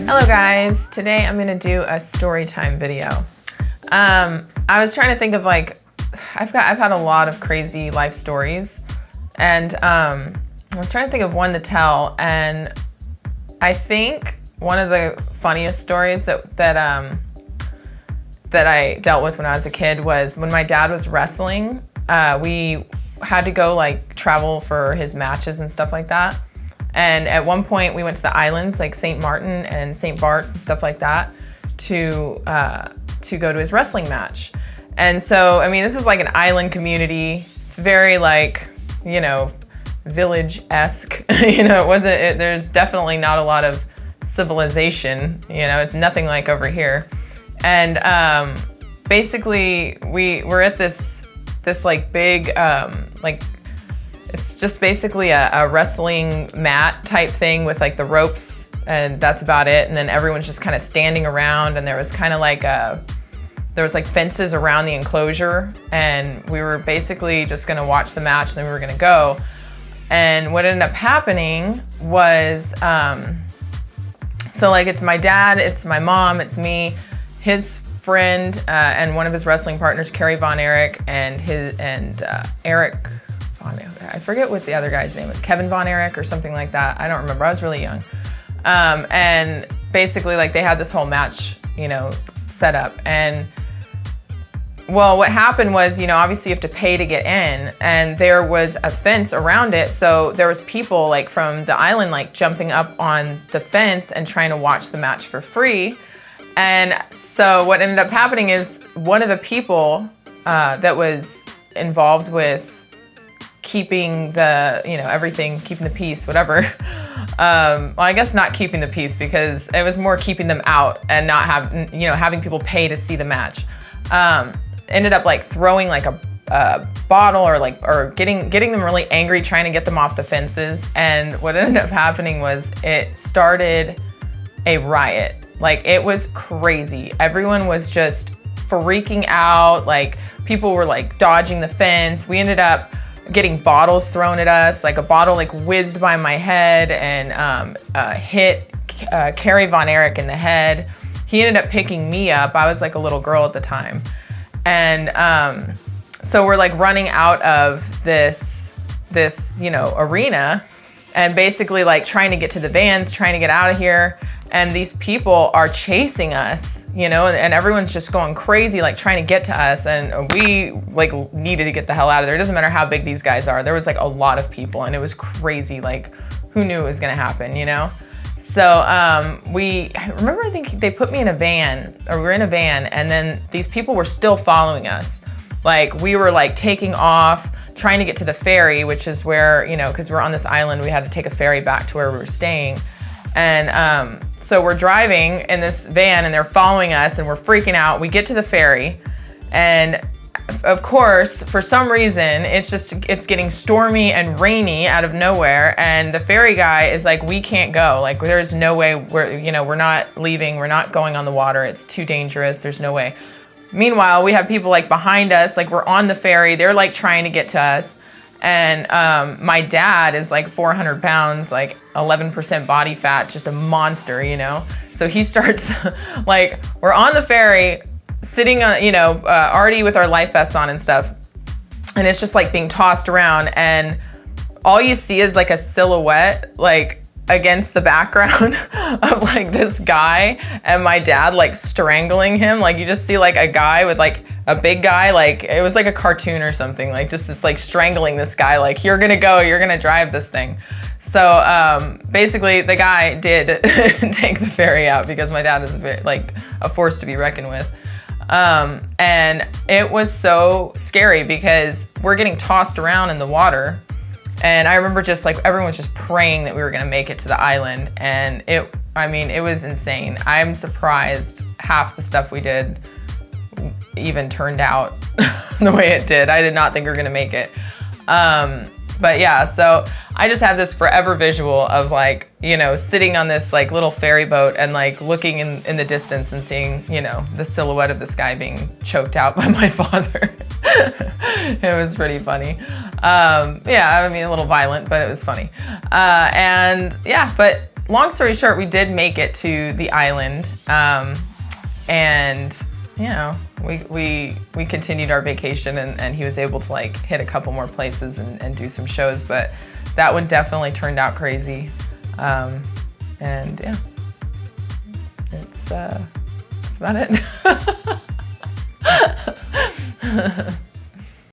Hello guys, today I'm gonna do a story time video. I was trying to think of like, I've had a lot of crazy life stories, and I was trying to think of one to tell, and I think one of the funniest stories that I dealt with when I was a kid was when my dad was wrestling. We had to go like travel for his matches and stuff like that. And at one point we went to the islands like St. Martin and St. Bart and stuff like that to go to his wrestling match. And so, I mean, this is like an island community. It's very like, you know, village-esque. You know, there's definitely not a lot of civilization. You know, it's nothing like over here. And basically we were at this like big, like, it's just basically a wrestling mat type thing with like the ropes, and that's about it. And then everyone's just kind of standing around, and there was kind of like there was like fences around the enclosure, and we were basically just gonna watch the match, and then we were gonna go. And what ended up happening was, so like it's my dad, it's my mom, it's me, his friend, and one of his wrestling partners, Carrie Von Erich, and Eric. I forget what the other guy's name is, Kevin Von Erich or something like that. I don't remember, I was really young. And basically like they had this whole match, you know, set up. And well, what happened was, you know, obviously you have to pay to get in, and there was a fence around it. So there was people like from the island, like jumping up on the fence and trying to watch the match for free. And so what ended up happening is one of the people that was involved with keeping the, you know, everything, keeping the peace, whatever. Well, I guess not keeping the peace, because it was more keeping them out and not having people pay to see the match. Ended up like throwing like a bottle or getting them really angry, trying to get them off the fences. And what ended up happening was it started a riot. Like, it was crazy. Everyone was just freaking out. Like, people were like dodging the fence. We ended up getting bottles thrown at us. Like, a bottle like whizzed by my head and hit Carrie Von Erich in the head. He ended up picking me up. I was like a little girl at the time. And so we're like running out of this, you know, arena, and basically like trying to get to the vans, trying to get out of here. And these people are chasing us, you know, and everyone's just going crazy, like trying to get to us. And we like needed to get the hell out of there. It doesn't matter how big these guys are. There was like a lot of people, and it was crazy. Like, who knew it was gonna happen, you know? So I think they put me in a van, or we were in a van, and then these people were still following us. Like, we were like taking off, trying to get to the ferry, which is where, you know, because we're on this island, we had to take a ferry back to where we were staying. And so we're driving in this van, and they're following us, and we're freaking out. We get to the ferry, and of course, for some reason, it's getting stormy and rainy out of nowhere. And the ferry guy is like, we can't go. Like, there's no way we're not leaving. We're not going on the water. It's too dangerous. There's no way. Meanwhile, we have people like behind us, like we're on the ferry. They're like trying to get to us. And my dad is like 400 pounds, like 11% body fat, just a monster, you know? So he starts like, we're on the ferry, sitting on, you know, already with our life vests on and stuff. And it's just like being tossed around, and all you see is like a silhouette, like against the background of like this guy and my dad like strangling him. Like, you just see like a guy with like a big guy, like it was like a cartoon or something, like just this like strangling this guy, like, you're gonna go, you're gonna drive this thing. So basically the guy did take the ferry out, because my dad is like a force to be reckoned with. And it was so scary because we're getting tossed around in the water. And I remember just like everyone was just praying that we were gonna make it to the island. And it was insane. I'm surprised half the stuff we did even turned out the way it did. I did not think we were gonna make it. But yeah, so I just have this forever visual of like, you know, sitting on this like little ferry boat and like looking in the distance and seeing, you know, the silhouette of this guy being choked out by my father. It was pretty funny. Yeah, I mean, a little violent, but it was funny. And yeah, but long story short, we did make it to the island, and you know, we continued our vacation, and he was able to like hit a couple more places and do some shows, but that one definitely turned out crazy, and yeah, that's about it.